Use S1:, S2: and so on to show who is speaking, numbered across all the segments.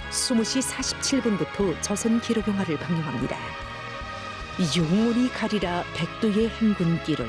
S1: 20시 47분부터 조선 기록영화를 방영합니다. 영원히 가리라 백두의 행군길을.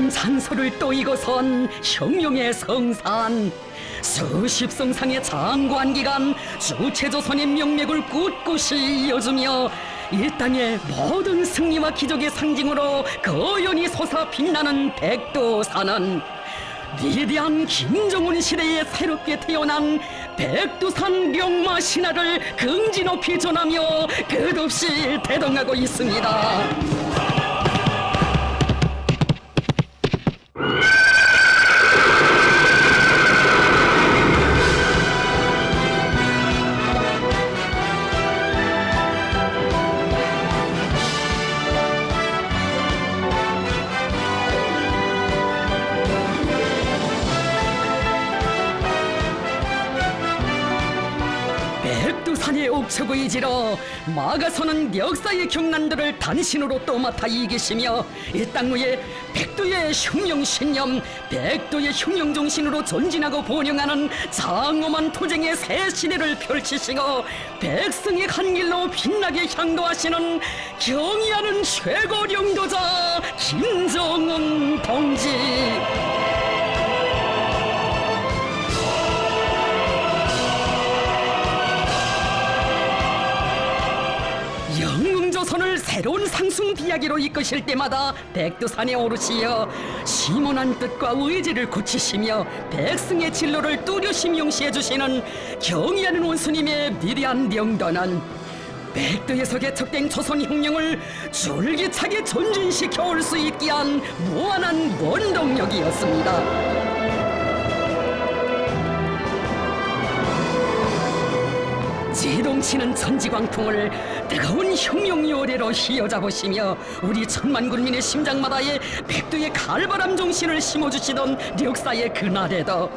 S2: 장소를 또이고선 혁명의 성산, 수십 성상의 장관기간 주체조선의 명맥을 꿋꿋이 이어주며 이 땅의 모든 승리와 기적의 상징으로 거연히 솟아 빛나는 백두산은 위대한 김정은 시대에 새롭게 태어난 백두산 명마 신화를 긍지 높이 전하며 끝없이 대동하고 있습니다. 백두산의 옥초구 이지로 막아서는 역사의 경난들을 단신으로 또 맡아 이기시며 이 땅 위에 백두의 혁명신념, 백두의 혁명정신으로 전진하고 번영하는 장엄한 투쟁의 새 시대를 펼치시고 백성의 한 길로 빛나게 향도하시는 경의하는 최고령도자 김정은 동지. 영웅조선을 새로운 상승 비약기로 이끄실 때마다 백두산에 오르시어 심원한 뜻과 의지를 굳히시며 백성의 진로를 뚜렷이 명시해 주시는 경의하는 원수님의 위대한 명도는 백두에서 개척된 조선혁명을 줄기차게 전진시켜 올 수 있게 한 무한한 원동력이었습니다. 지동치는 천지광풍을 뜨거운 혁명 요래로 휘어잡으시며 우리 천만 군민의 심장마다에 백두의 칼바람 정신을 심어주시던 역사의 그날에도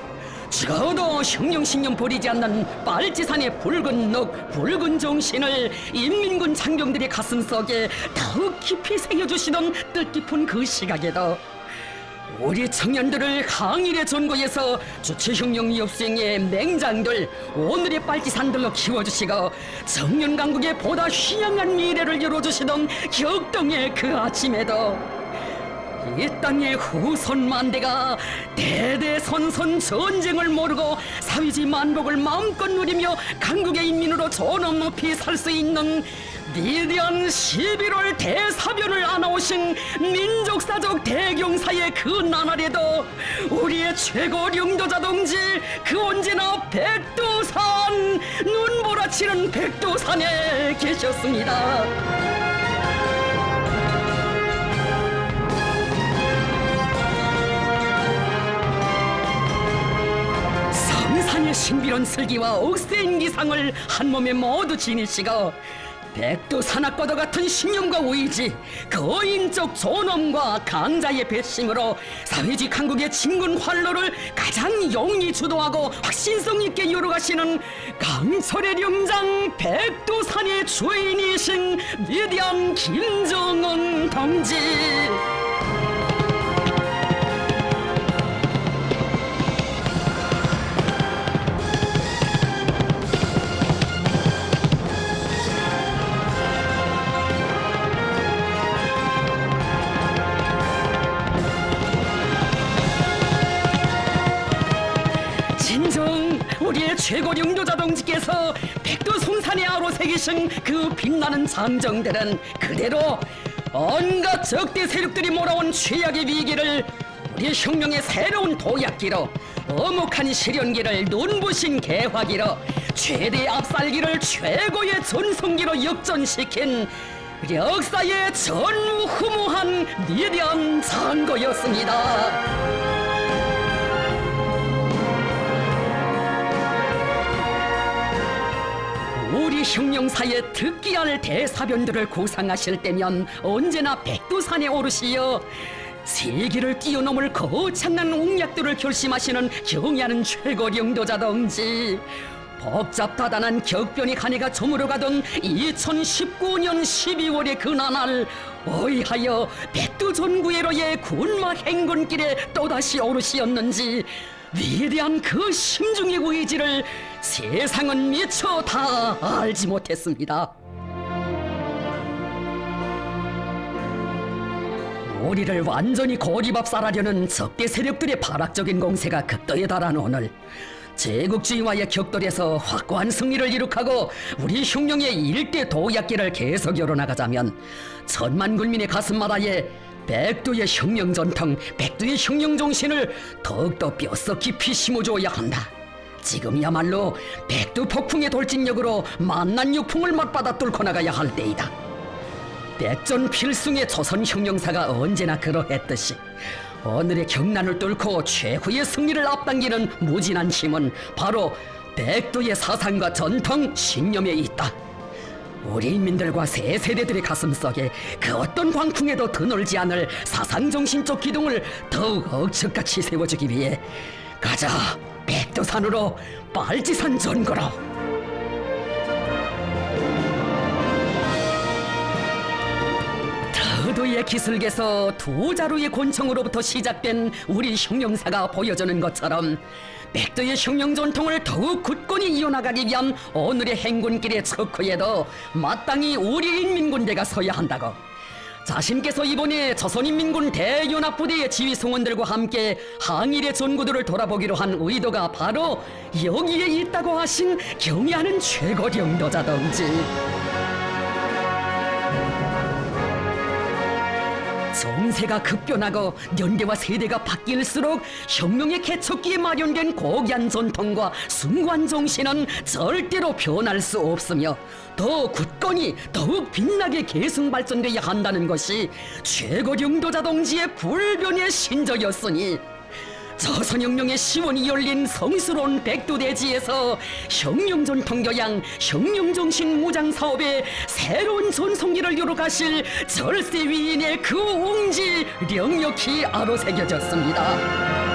S2: 죽어도 혁명신념 버리지 않는 빨치산의 붉은 녹, 붉은 정신을 인민군 장병들의 가슴속에 더욱 깊이 새겨주시던 뜻깊은 그 시각에도 우리 청년들을 항일의 전거에서 주체혁명 엽생의 맹장들, 오늘의 빨치산들로 키워주시고 청년강국의 보다 휘양한 미래를 열어주시던 격동의 그 아침에도 이 땅의 후손 만대가 대대선선 전쟁을 모르고 사회주의 만복을 마음껏 누리며 강국의 인민으로 존엄 높이 살 수 있는 위대한 11월 대사변을 안아오신 민족사적 대경사의 그 나날에도 우리의 최고領도자 동지 그 언제나 백두산, 눈보라치는 백두산에 계셨습니다. 성산의 신비로운 슬기와 억센 기상을 한 몸에 모두 지니시고 백두산악과도 같은 신념과 의지, 거인적 존엄과 강자의 배심으로 사회주의 강국의 진군 활로를 가장 용히 주도하고 확신성 있게 이뤄가시는 강철의 명장 백두산의 주인이신 위대한 김정은 동지. 우리의 최고領도자 동지께서 백두송산의 아로 새기신 그 빛나는 장정들은 그대로 온갖 적대 세력들이 몰아온 최악의 위기를 우리 혁명의 새로운 도약기로 어목한 실현기를 눈부신 개화기로 최대 압살기를 최고의 전성기로 역전시킨 역사의 전무후무한 위대한 장거였습니다. 우리 흉령사의 특기할 대사변들을 구상하실 때면 언제나 백두산에 오르시어 세기를 뛰어넘을 거창한 웅약들을 결심하시는 경의하는 최고령도자 동지, 복잡다단한 격변이 한 해가 저물어가던 2019년 12월의 그나날 어이하여 백두전구회로의 군마 행군길에 또다시 오르시었는지 위대한 그 심중의 의지를 세상은 미처 다 알지 못했습니다. 우리를 완전히 고리밥살하려는 적대 세력들의 발악적인 공세가 극도에 달한 오늘, 제국주의와의 격돌에서 확고한 승리를 이룩하고 우리 흉령의 일대 도약기를 계속 열어나가자면 천만 군민의 가슴마다에 백두의 흉령 전통, 백두의 흉령 정신을 더욱더 뼛속 깊이 심어주어야 한다. 지금이야말로 백두 폭풍의 돌진력으로 만난 육풍을 맞받아 뚫고 나가야 할 때이다. 백전 필승의 조선 흉령사가 언제나 그러했듯이 오늘의 경난을 뚫고 최후의 승리를 앞당기는 무진한 힘은 바로 백두의 사상과 전통, 신념에 있다. 우리 인민들과 새 세대들의 가슴속에 그 어떤 광풍에도 드놀지 않을 사상정신적 기둥을 더욱 억척같이 세워주기 위해 가자, 백두산으로 빨지산 전거로. 더도의 기슭에서 두 자루의 권총으로부터 시작된 우리 흉령사가 보여주는 것처럼 백두의 흉령 전통을 더욱 굳건히 이어나가기 위한 오늘의 행군길의 척후에도 마땅히 우리 인민군대가 서야 한다고, 자신께서 이번에 조선인민군 대연합부대의 지휘승원들과 함께 항일의 전구들을 돌아보기로 한 의도가 바로 여기에 있다고 하신 경의하는 최고령도자 동지. 정세가 급변하고 연대와 세대가 바뀔수록 혁명의 개척기에 마련된 고귀한 전통과 숭고한 정신은 절대로 변할 수 없으며 더 굳건히 더욱 빛나게 계승 발전돼야 한다는 것이 최고령도자 동지의 불변의 신조였으니, 조선혁명의 시원이 열린 성스러운 백두대지에서 혁명전통교양, 혁명정신 무장사업의 새로운 전성기를 이뤄가실 절세 위인의 그 옹지 명력히 아로새겨졌습니다.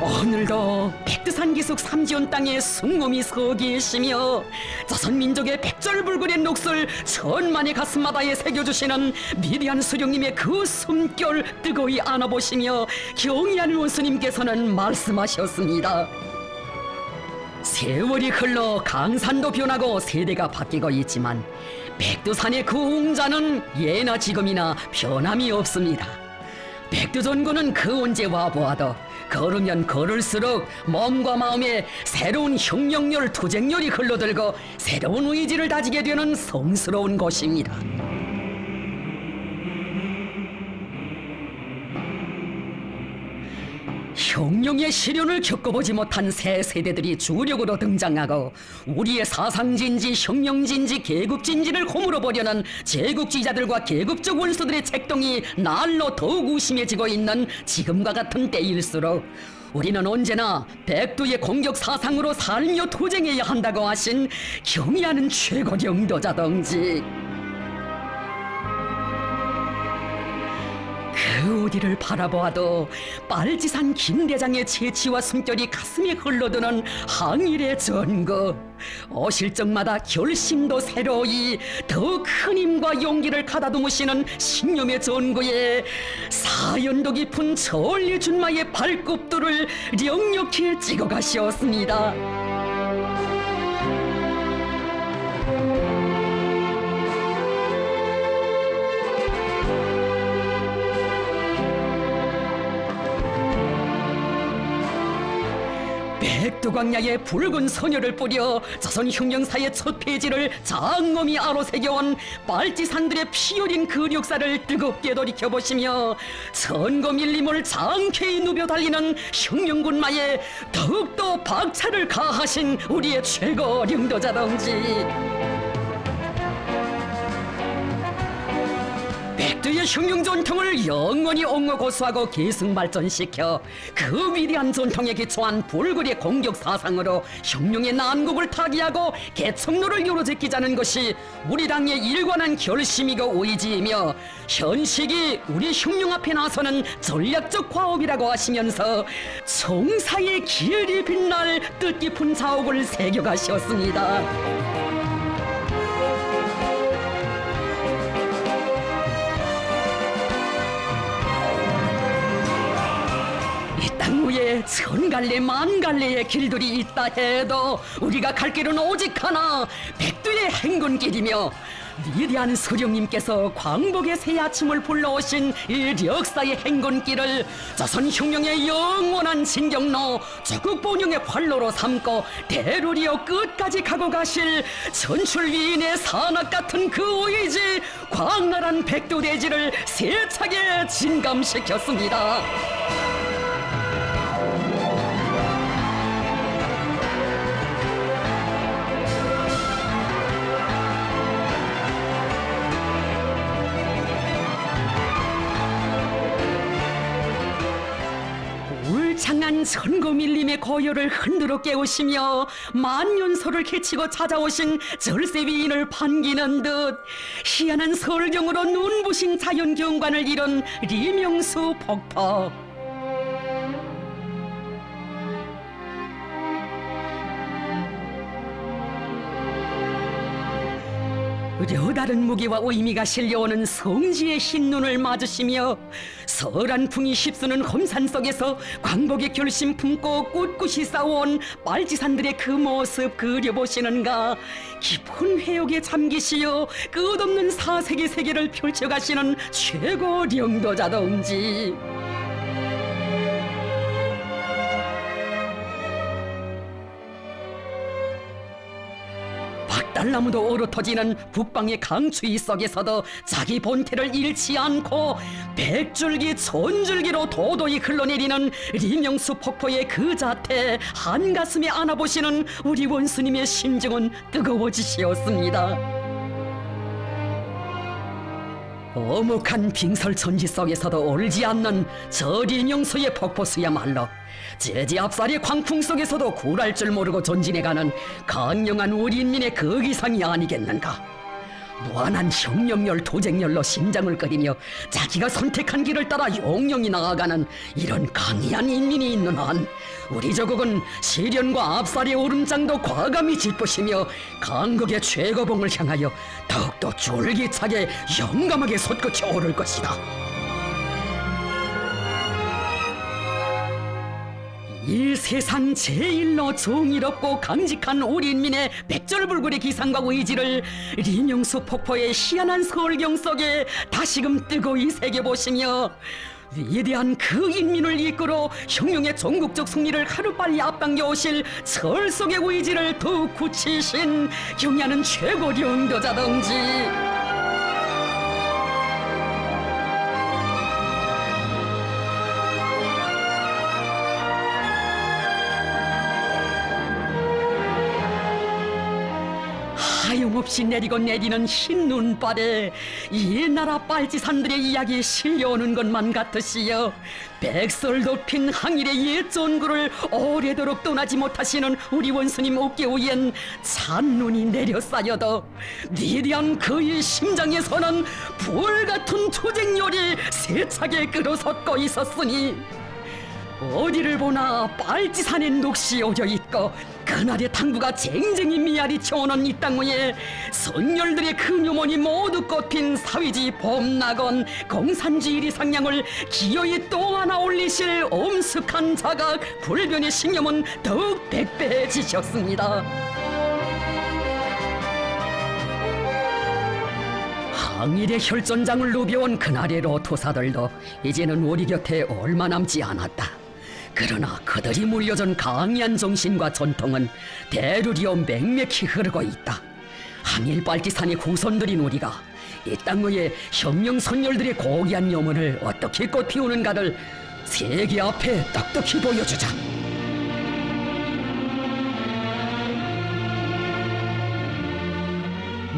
S2: 오늘도 백두산 기슭 삼지연 땅에 숭엄이 서 계시며 조선민족의 백절불굴의 녹슬 천만의 가슴마다에 새겨주시는 위대한 수령님의 그 숨결 뜨거이 안아보시며 경의하는 원수님께서는 말씀하셨습니다. 세월이 흘러 강산도 변하고 세대가 바뀌고 있지만 백두산의 그 웅자는 예나 지금이나 변함이 없습니다. 백두전구는 그 언제 와보아도 걸으면 걸을수록 몸과 마음에 새로운 혁명열, 투쟁열이 흘러들고 새로운 의지를 다지게 되는 성스러운 곳입니다. 혁명의 시련을 겪어보지 못한 새 세대들이 주력으로 등장하고 우리의 사상진지, 혁명진지, 계급진지를 허물어 보려는 제국주의자들과 계급적 원수들의 책동이 날로 더욱 우심해지고 있는 지금과 같은 때일수록 우리는 언제나 백두의 공격 사상으로 살며 투쟁해야 한다고 하신 경의하는 최고령도자 동지, 그 우리를 바라보아도 빨지산 김대장의 재치와 숨결이 가슴에 흘러드는 항일의 전거, 오실 적마다 결심도 새로이 더욱 큰 힘과 용기를 가다듬으시는 신념의 전거에 사연도 깊은 전리 준마의 발굽들을 역력히 찍어가시었습니다. 백두광야에 붉은 선혈을 뿌려 조선 흉령사의 첫 페이지를 장엄히 아로새겨온 빨치산들의 피 흘린 그 역사를 뜨겁게 돌이켜보시며 천검일림을 장쾌히 누벼 달리는 흉령군마에 더욱더 박차를 가하신 우리의 최고 령도자 동지, 백두의 흉룡 전통을 영원히 옹호 고수하고 계승 발전시켜 그 위대한 전통에 기초한 불굴의 공격 사상으로 흉룡의 난국을 타개하고 개척로를 요로제끼자는 것이 우리 당의 일관한 결심이고 의지이며 현 시기 우리 흉룡 앞에 나서는 전략적 과업이라고 하시면서 총사의 길이 빛날 뜻깊은 자옥을 새겨가셨습니다. 땅 위에 천갈래 만갈래의 길들이 있다 해도 우리가 갈 길은 오직 하나, 백두의 행군길이며 위대한 서령님께서 광복의 새 아침을 불러오신 이 역사의 행군길을 조선 흉령의 영원한 진경로 조국본영의 활로로 삼고 대루리어 끝까지 가고 가실 전출위인의 산악 같은 그 의지, 광활한 백두대지를 세차게 진감시켰습니다. 울창한 천검일림의 고요를 흔들어 깨우시며 만년소를 개치고 찾아오신 절세위인을 반기는 듯 희한한 설경으로 눈부신 자연경관을 이룬 리명수 폭포. 려다른 무게와 의미가 실려오는 성지의 흰눈을 맞으시며 설한 풍이 휩쓰는 험산 속에서 광복의 결심 품고 꿋꿋이 싸워온 빨치산들의 그 모습 그려보시는가. 깊은 회욕에 잠기시어 끝없는 사색의 세계를 펼쳐가시는 최고 령도자 동지. 박달나무도 얼어터지는 북방의 강추위 속에서도 자기 본태를 잃지 않고 백줄기 천줄기로 도도히 흘러내리는 리명수 폭포의 그 자태 한가슴에 안아보시는 우리 원수님의 심정은 뜨거워지시었습니다. 어묵한 빙설천지 속에서도 얼지 않는 저 리명수의 폭포수야말로 제지 앞살의 광풍 속에서도 굴할 줄 모르고 전진해가는 강력한 우리 인민의 그 기상이 아니겠는가. 무한한 혁명열 도쟁열로 심장을 끓이며 자기가 선택한 길을 따라 용령히 나아가는 이런 강의한 인민이 있는 한 우리 조국은 시련과 압살의 오름장도 과감히 짚으시며 강국의 최고봉을 향하여 더욱더 쫄깃하게 용감하게 솟구쳐 오를 것이다. 이 세상 제일로 정의롭고 강직한 우리 인민의 백절불굴의 기상과 의지를 리명수 폭포의 희한한 설경 속에 다시금 뜨거이 새겨보시며 위대한 그 인민을 이끌어 혁명의 전국적 승리를 하루빨리 앞당겨 오실 철속의 의지를 더욱 굳히신 경야는 최고 령도자 동지. 하염없이 내리고 내리는 흰 눈발에 이 나라 빨치산들의 이야기 실려오는 것만 같으시여 백설 덮인 항일의 옛 전구를 오래도록 떠나지 못하시는 우리 원수님 어깨 위엔 찬눈이 내려쌓여도 위대한 그의 심장에서는 불같은 투쟁열이 세차게 끓어솟고 있었으니 어디를 보나 빨치산의 녹시 오져 있고 그날의 당부가 쟁쟁이 미아리 쳐오는 이 땅 위에 선열들의 그 묘문이 모두 꽃핀 사위지 봄낙원 공산주의 상량을 기어이 또 하나 올리실 엄숙한 자각 불변의 신념은 더욱 백배해지셨습니다. 항일의 혈전장을 누벼온 그날의 로토사들도 이제는 우리 곁에 얼마 남지 않았다. 그러나 그들이 물려준 강한 정신과 전통은 대류리어 맥맥히 흐르고 있다. 항일빨지산의 후손들인 우리가 이 땅의 혁명 선열들의 고귀한 염원을 어떻게 꽃피우는가를 세계 앞에 똑똑히 보여주자.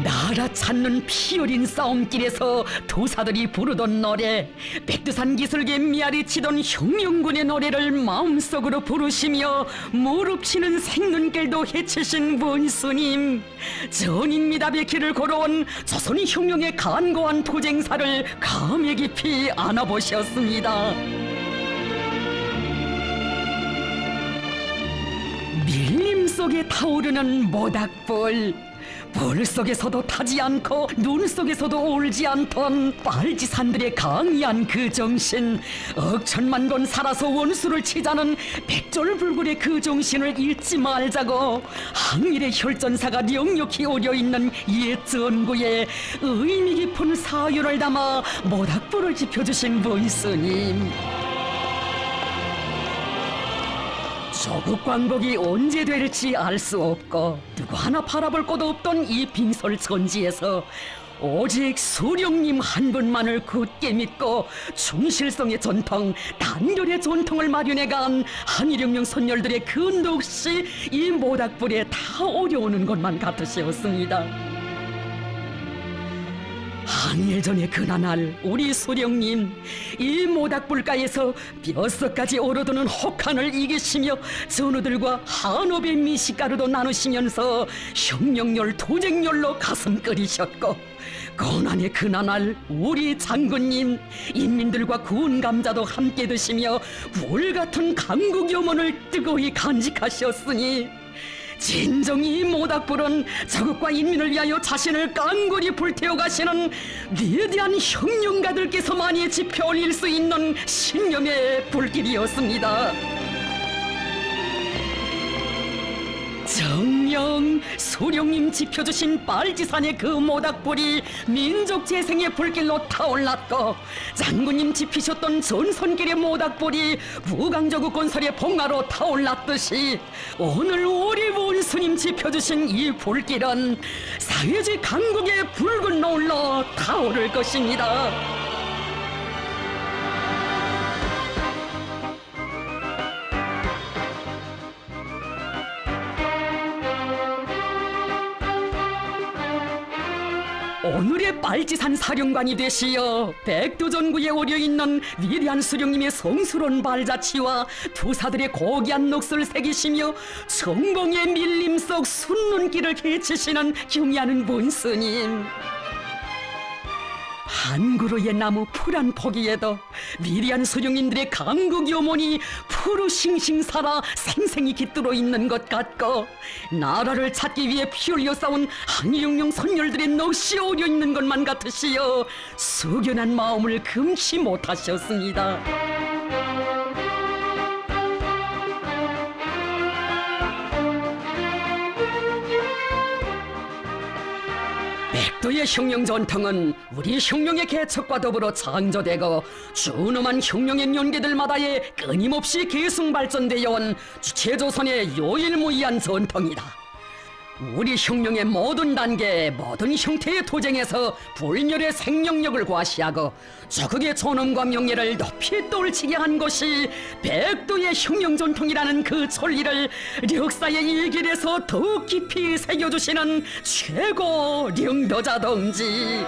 S2: 나라 찾는 피 어린 싸움길에서 도사들이 부르던 노래, 백두산 기슭에 미아리 치던 혁명군의 노래를 마음속으로 부르시며 무릎 치는 생눈길도 헤치신 원수님, 전인 미답의 길을 걸어온 조선 혁명의 간고한 투쟁사를 감회 깊이 안아보셨습니다. 밀림 속에 타오르는 모닥불, 불 속에서도 타지 않고 눈 속에서도 울지 않던 빨지산들의 강이한 그 정신, 억천만 건 살아서 원수를 치자는 백졸불굴의 그 정신을 잃지 말자고 항일의 혈전사가 령욕히 오려있는 옛 전구에 의미 깊은 사유를 담아 모닥불을 지펴주신 원수님, 조국 광복이 언제 될지 알 수 없고 누구 하나 바라볼 곳 없던 이 빙설천지에서 오직 수령님 한 분만을 굳게 믿고 충실성의 전통, 단결의 전통을 마련해간 한일혁명 선열들의 그 넋이 이 모닥불에 다 오려오는 것만 같으시었습니다. 항일 전의 그나날 우리 수령님, 이 모닥불가에서 뼛속까지 오르드는 혹한을 이기시며 전우들과 한업의 미식가루도 나누시면서 혁명열 투쟁열로 가슴 끓이셨고, 고난의 그나날 우리 장군님, 인민들과 구운 감자도 함께 드시며 불같은 강국 염원을 뜨거이 간직하셨으니 진정이 모닥불은 자국과 인민을 위하여 자신을 깡골이 불태워 가시는 위대한 혁명가들께서만이 지펴 올릴 수 있는 신념의 불길이었습니다. 정녕 수령님 지펴주신 빨지산의 그 모닥불이 민족 재생의 불길로 타올랐고, 장군님 지피셨던 전선길의 모닥불이 무강저구 건설의 봉화로 타올랐듯이 오늘 우리 원수님 지펴주신 이 불길은 사회주의 강국의 붉은 노을로 타오를 것입니다. 오늘의 빨지산 사령관이 되시어 백두전구에 오려있는 위대한 수령님의 성스러운 발자취와 투사들의 고귀한 넋을 새기시며 정봉의 밀림 속 순눈길을 헤치시는 경의하는 본스님, 한 그루의 나무 풀 한 포기에도 위대한 수령님들의 강국 염원이 푸르싱싱 살아 생생히 깃들어 있는 것 같고, 나라를 찾기 위해 피 흘려 싸운 항일혁명 선열들의 넋이 오려 있는 것만 같으시어 숙연한 마음을 금치 못하셨습니다. 백두의 혁명 전통은 우리 혁명의 개척과 더불어 창조되고 준엄한 혁명의 연계들마다에 끊임없이 계승 발전되어 온 주체조선의 유일무이한 전통이다. 우리 혁명의 모든 단계, 모든 형태의 도쟁에서 불멸의 생명력을 과시하고 적극의 존엄과 명예를 높이 떨치게 한 것이 백두의 혁명 전통이라는 그 천리를 역사의 이 길에서 더욱 깊이 새겨주시는 최고領導者 동지,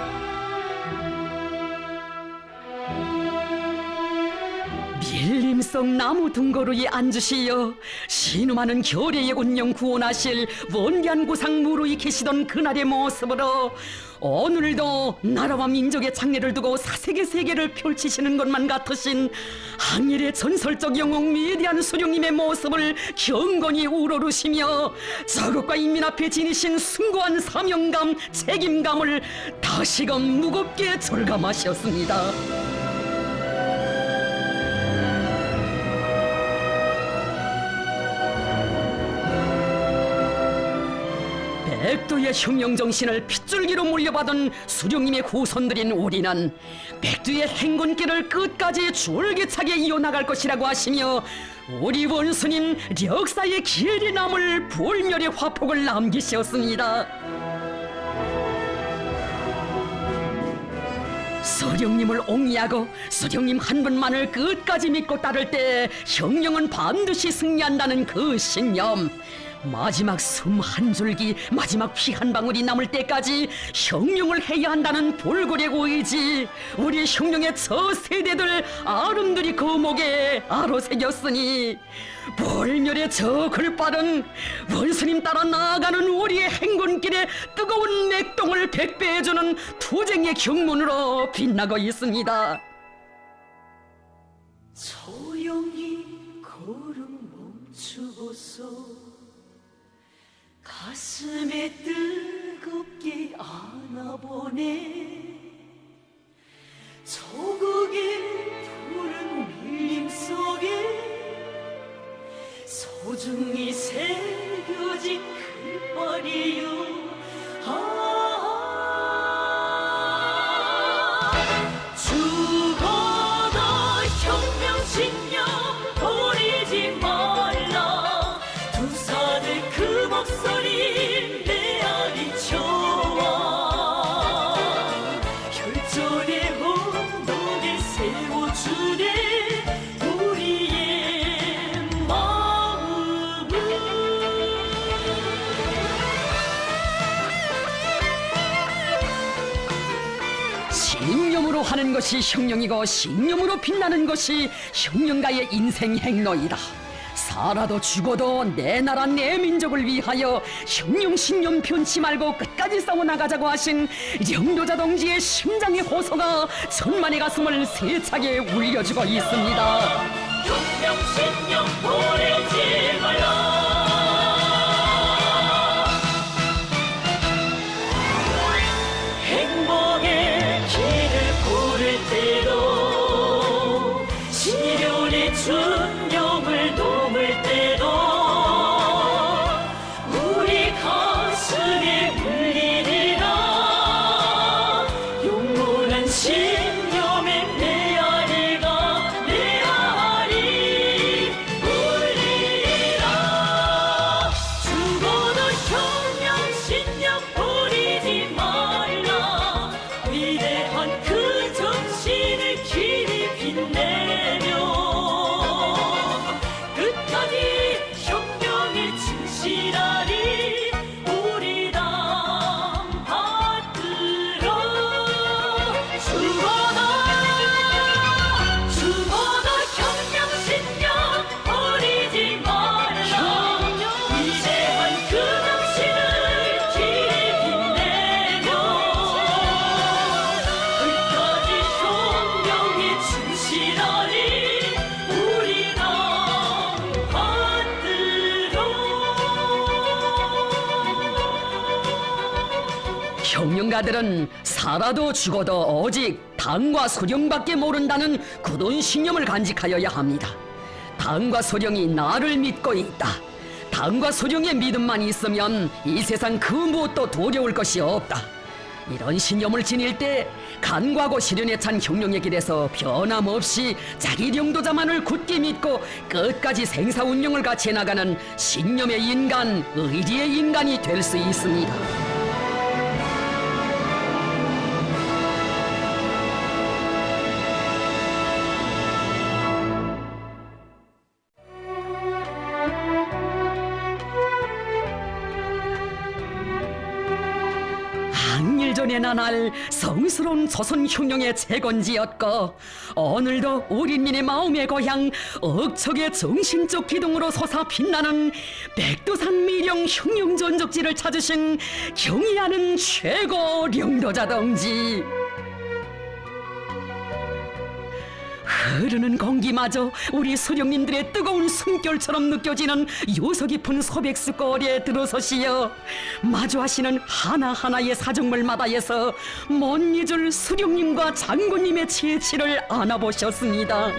S2: 밀림 속 나무 등고루에 앉으시어 신음하는 결의의 운명 구원하실 원대한 구상 무르이 계시던 그날의 모습으로 오늘도 나라와 민족의 장래를 두고 사색의 세계를 펼치시는 것만 같으신 항일의 전설적 영웅 위대한 수령님의 모습을 경건히 우러르시며 자국과 인민 앞에 지니신 숭고한 사명감, 책임감을 다시금 무겁게 절감하셨습니다. 백두 백두의 혁명 정신을 핏줄기로 물려받은 수령님의 후손들인 우리는 백두의 행군길을 끝까지 줄기차게 이어나갈 것이라고 하시며 우리 원수님 역사의 길이 남을 불멸의 화폭을 남기셨습니다. 수령님을 옹이하고 수령님 한 분만을 끝까지 믿고 따를 때 혁명은 반드시 승리한다는 그 신념, 마지막 숨 한 줄기, 마지막 피 한 방울이 남을 때까지 혁명을 해야 한다는 불굴의 의지, 우리 혁명의 저 세대들 아름드리 그 목에 아로새겼으니 불멸의 저 글발은 원수님 따라 나아가는 우리의 행군길에 뜨거운 맥동을 백배해주는 투쟁의 경문으로 빛나고 있습니다.
S3: 조용히 걸음 멈추고서 가슴에 뜨겁게 안아보네. 조국의 푸른 밀림 속에 소중히 새겨진 글발이요. 죽어도 혁명 신념 버리지 말라. 두 사들 그 목소리 메아리쳐와 혈전의 언덕에 세워주네 우리의 마음을.
S2: 신념으로 하는 것이 혁명이고 신념으로 빛나는 것이 혁명가의 인생 행로이다. 살아도 죽어도 내 나라 내 민족을 위하여 혁명 신념 변치 말고 끝까지 싸워나가자고 하신 영도자 동지의 심장의 호소가 천만의 가슴을 세차게 울려주고 있습니다.
S3: 혁명 신념 버리지 말라. 행복의 길을 고를 때도 시련의 준영을 넘을 때도 우리 가슴에 울리리라. 영원한 신념의 메아리가 메아리 울리라. 죽어도 혁명 신념 버리지 말라. 위대한 그 정신을 길이 빛내며 끝까지 혁명에 충실하리. 우리 당 받들어. 죽어도 혁명 신념 버리지 말라. 위대한 그 정신을 길이 빛내며 끝까지 혁명에 충실하리. 우리 당 받들어.
S2: 혁명가들은 살아도 죽어도 오직 당과 소령밖에 모른다는 굳은 신념을 간직하여야 합니다. 당과 소령이 나를 믿고 있다. 당과 소령의 믿음만 있으면 이 세상 그 무엇도 두려울 것이 없다. 이런 신념을 지닐 때 간과하고 시련에 찬 혁명의 길에서 변함없이 자기 영도자만을 굳게 믿고 끝까지 생사운명을 같이 나가는 신념의 인간, 의리의 인간이 될 수 있습니다. 항일전의 나날 성스러운 조선 혁명의 재건지였고 오늘도 우리 인민의 마음의 고향 억척의 정신적 기둥으로 솟아 빛나는 백두산 미령 혁명 전적지를 찾으신 경의하는 최고 영도자 동지. 흐르는 공기마저 우리 수령님들의 뜨거운 숨결처럼 느껴지는 요소 깊은 소백수 거리에 들어서시어 마주하시는 하나하나의 사정물마다에서 못 잊을 수령님과 장군님의 재치를 안아보셨습니다.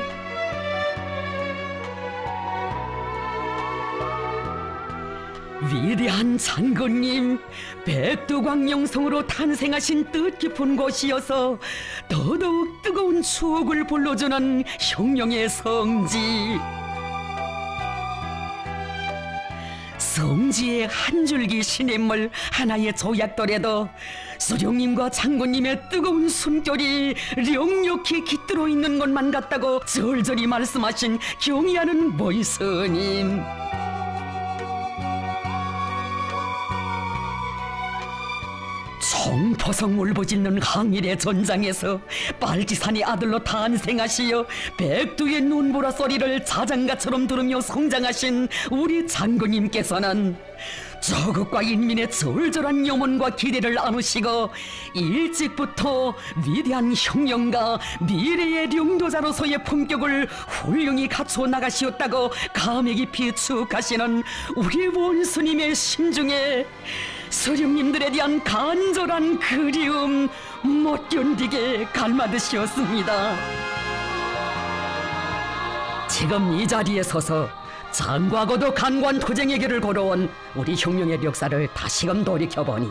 S2: 위대한 장군님, 백두광명성으로 탄생하신 뜻깊은 곳이어서 더더욱 뜨거운 추억을 불러주는 흉룡의 성지. 성지의 한 줄기 시냇물 하나의 조약돌에도 수령님과 장군님의 뜨거운 숨결이 령력히 깃들어 있는 것만 같다고 절절히 말씀하신 경의하는 모이스님. 총포성 울부짖는 항일의 전장에서 빨치산의 아들로 탄생하시어 백두의 눈보라 소리를 자장가처럼 들으며 성장하신 우리 장군님께서는 조국과 인민의 절절한 염원과 기대를 안으시고 일찍부터 위대한 혁명가 미래의 령도자로서의 품격을 훌륭히 갖추어 나가시었다고 감회 깊이 축하시는 우리 원수님의 심중에 서령님들에 대한 간절한 그리움 못 견디게 갈마드시었습니다. 지금 이 자리에 서서 장과고도 간관 투쟁의 길을 걸어온 우리 흉룡의 역사를 다시금 돌이켜보니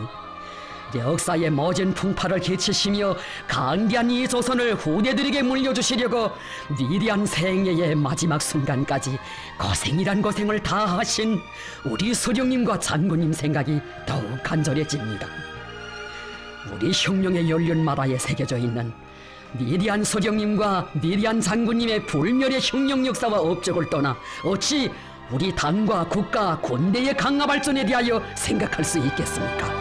S2: 역사의 멋진 풍파를 개치시며 강대한 이 조선을 후대들에게 물려주시려고 위대한 생애의 마지막 순간까지 고생이란 고생을 다 하신 우리 수령님과 장군님 생각이 더욱 간절해집니다. 우리 흉룡의 연륜마다에 새겨져 있는 위대한 수령님과 위대한 장군님의 불멸의 흉룡 역사와 업적을 떠나 어찌 우리 당과 국가, 군대의 강화 발전에 대하여 생각할 수 있겠습니까?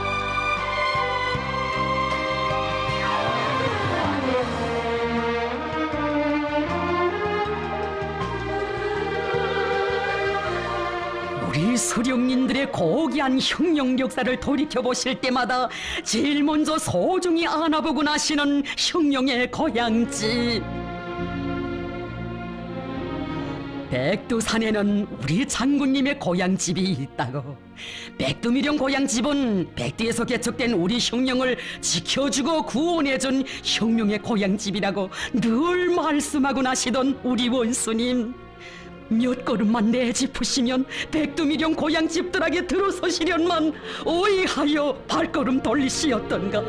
S2: 우리 수령님들의 고귀한 흉룡 역사를 돌이켜보실 때마다 제일 먼저 소중히 안아보고 나시는 흉룡의 고향집. 백두산에는 우리 장군님의 고향집이 있다고. 백두미령 고향집은 백두에서 개척된 우리 흉룡을 지켜주고 구원해준 흉룡의 고향집이라고 늘 말씀하고 나시던 우리 원수님. 몇 걸음만 내짚으시면 백두미령 고향집들에게 들어서시련만 어이하여 발걸음 돌리시었던가.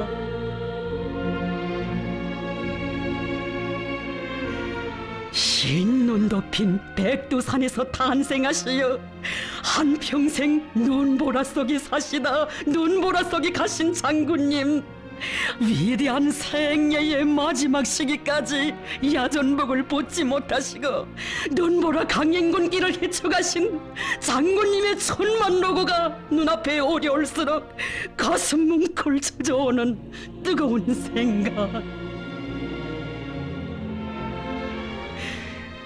S2: 흰 눈 덮인 백두산에서 탄생하시어 한평생 눈보라 속에 사시다 눈보라 속에 가신 장군님, 위대한 생애의 마지막 시기까지 야전복을 벗지 못하시고 눈보라 강행군 길을 헤쳐가신 장군님의 천만 노고가 눈앞에 오려올수록 가슴 뭉클 젖어오는 뜨거운 생각.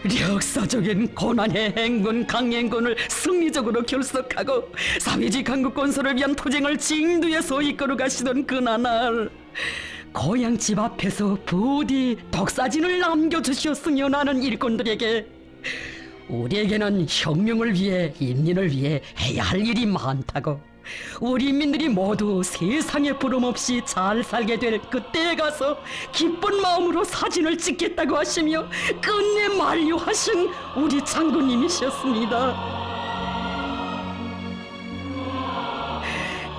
S2: 역사적인 고난의 행군 강행군을 승리적으로 결석하고 사회주의 강국 건설을 위한 투쟁을 진두에서 이끌어 가시던 그날, 고향집 앞에서 부디 독사진을 남겨주셨으며 하는 일꾼들에게 우리에게는 혁명을 위해 인민을 위해 해야 할 일이 많다고, 우리 인민들이 모두 세상에 부름 없이 잘 살게 될 그때에 가서 기쁜 마음으로 사진을 찍겠다고 하시며 끝내 만류하신 우리 장군님이셨습니다.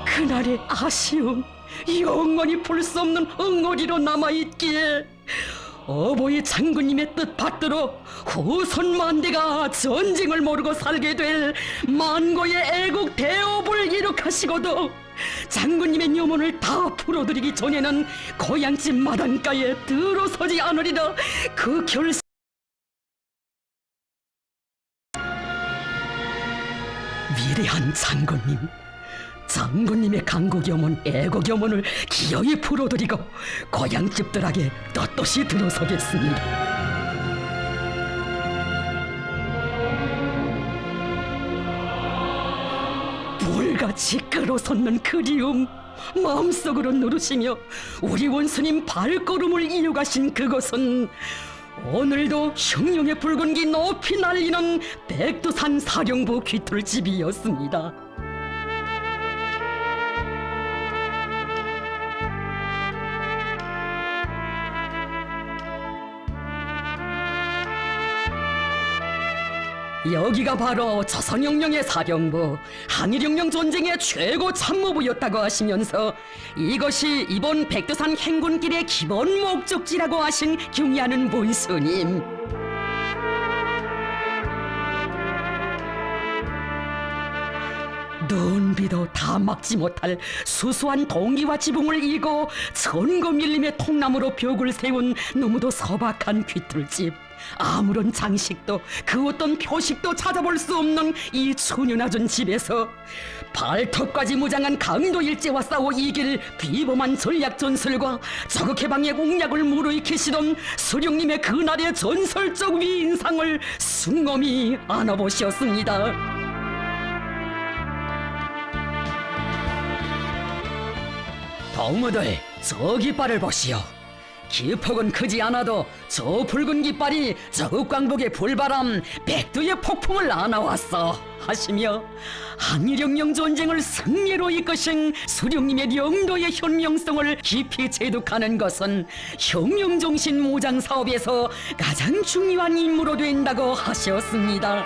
S2: 그날의 아쉬움 영원히 풀 수 없는 엉거리로 남아있기에 어버이 장군님의 뜻 받들어 후손 만대가 전쟁을 모르고 살게 될 만고의 애국 대업을 이룩하시고도 장군님의 염원을 다 풀어드리기 전에는 고향집 마당가에 들어서지 않으리라 그 결심. 위대한 장군님, 장군님의 강국염원, 애국염원을 기어이 풀어드리고 고향집들에게 떳떳이 들어서겠습니다. 불같이 끓어솟는 그리움 마음속으로 누르시며 우리 원수님 발걸음을 이어가신 그곳은 오늘도 흉룡의 붉은기 높이 날리는 백두산 사령부 귀틀집이었습니다. 여기가 바로 조선혁명의 사령부, 항일혁명 전쟁의 최고 참모부였다고 하시면서 이것이 이번 백두산 행군길의 기본 목적지라고 하신 경의하는 본스님. 눈 비도 다 막지 못할 수수한 동기와 지붕을 이고 천거 밀림의 통나무로 벽을 세운 너무도 소박한 귀틀집, 아무런 장식도 그 어떤 표식도 찾아볼 수 없는 이 천연하던 집에서 발톱까지 무장한 강도 일제와 싸워 이길 비범한 전략 전술과 저극 해방의 공약을 무르익히시던 수령님의 그날의 전설적 위인상을 숭엄히 안아보셨습니다. 동무들, 저 깃발을 보시오. 기폭은 크지 않아도 저 붉은 깃발이 저극광복의 불바람, 백두의 폭풍을 안아왔어 하시며 항일혁명 전쟁을 승리로 이끄신 수령님의 영도의 현명성을 깊이 체득하는 것은 혁명정신 모장 사업에서 가장 중요한 임무로 된다고 하셨습니다.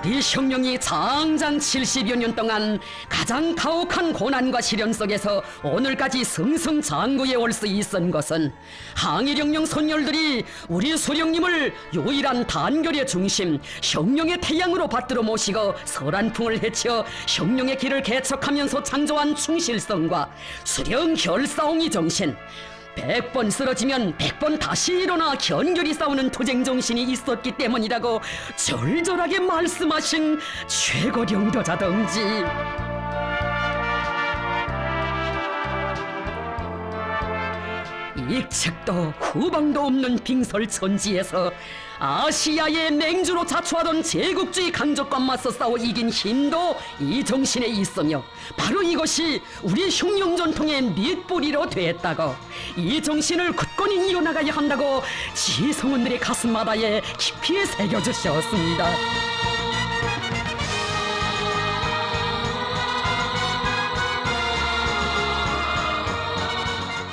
S2: 우리 혁명이 장장 70여 년 동안 가장 가혹한 고난과 시련 속에서 오늘까지 승승장구해 올 수 있은 것은 항일혁명 선열들이 우리 수령님을 유일한 단결의 중심, 혁명의 태양으로 받들어 모시고 설한풍을 헤쳐 혁명의 길을 개척하면서 창조한 충실성과 수령 결사옹이 정신, 100번 쓰러지면 100번 다시 일어나 견결히 싸우는 투쟁 정신이 있었기 때문이라고 절절하게 말씀하신 최고령 도자동지. 익측도 후방도 없는 빙설천지에서 아시아의 맹주로 자초하던 제국주의 강적과 맞서 싸워 이긴 힘도 이 정신에 있으며 바로 이것이 우리 흉룡 전통의 밑뿌리로 됐다고, 이 정신을 굳건히 이어나가야 한다고 지성원들의 가슴마다에 깊이 새겨주셨습니다.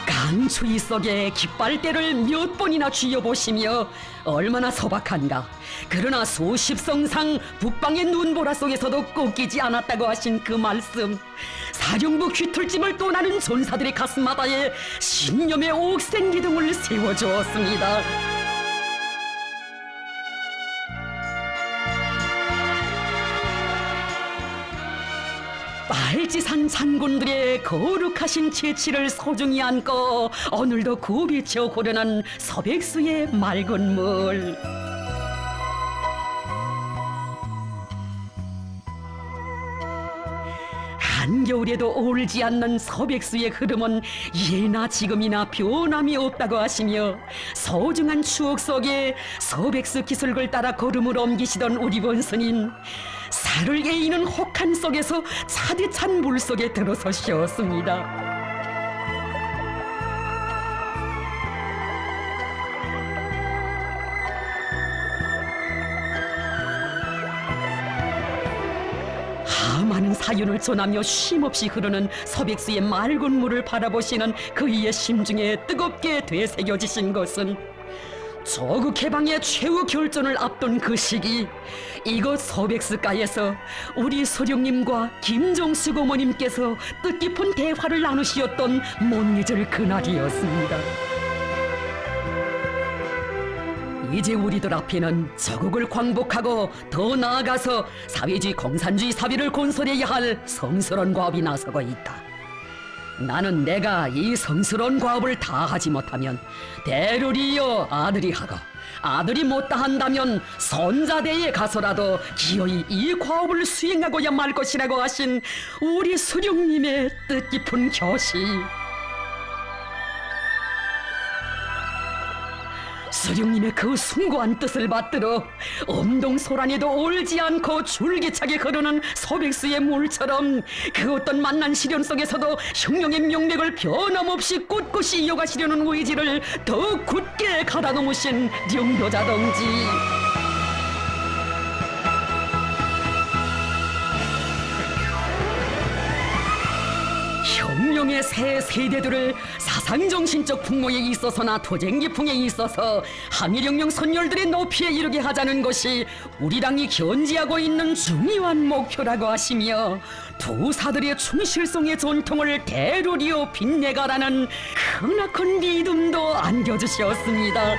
S2: 강추위 속에 깃발대를 몇 번이나 쥐어보시며 얼마나 소박한가. 그러나 수십성상 북방의 눈보라 속에서도 꺾이지 않았다고 하신 그 말씀, 사령부 귀틀짐을 떠나는 전사들의 가슴마다에 신념의 옥생기둥을 세워주었습니다. 빨지산 장군들의 거룩하신 채취를 소중히 안고 오늘도 굽이쳐 고르는 서백수의 맑은 물. 한겨울에도 오르지 않는 서백수의 흐름은 예나 지금이나 변함이 없다고 하시며 소중한 추억 속에 서백수 기슭을 따라 걸음을 옮기시던 우리 본스님, 살을 에이는 혹한 속에서 차디찬 물 속에 들어서셨습니다. 많은 사연을 전하며 쉼없이 흐르는 서백수의 맑은 물을 바라보시는 그이의 심중에 뜨겁게 되새겨지신 것은 조국 해방의 최후 결전을 앞둔 그 시기, 이곳 서백수가에서 우리 소령님과 김정숙 어머님께서 뜻깊은 대화를 나누시었던 못 잊을 그날이었습니다. 이제 우리들 앞에는 조국을 광복하고 더 나아가서 사회주의 공산주의 사회를 건설해야 할 성스러운 과업이 나서고 있다. 나는 내가 이 성스러운 과업을 다 하지 못하면 대를 이어 아들이 하고, 아들이 못다 한다면 손자대에 가서라도 기어이 이 과업을 수행하고야 말 것이라고 하신 우리 수령님의 뜻깊은 교시. 수령님의 그 숭고한 뜻을 받들어 엄동소란에도 올지 않고 줄기차게 흐르는 서백수의 물처럼 그 어떤 만난 시련 속에서도 혁명의 명맥을 변함없이 꿋꿋이 이어가시려는 의지를 더 굳게 가다 놓으신 령도자 동지. 혁명의 새 세대들을 사상정신적 풍모에 있어서나 도쟁기풍에 있어서 항일혁명 선열들의 높이에 이르게 하자는 것이 우리 당이 견지하고 있는 중요한 목표라고 하시며 도사들의 충실성의 전통을 대로리어 빛내가라는 크나큰 믿음도 안겨주셨습니다.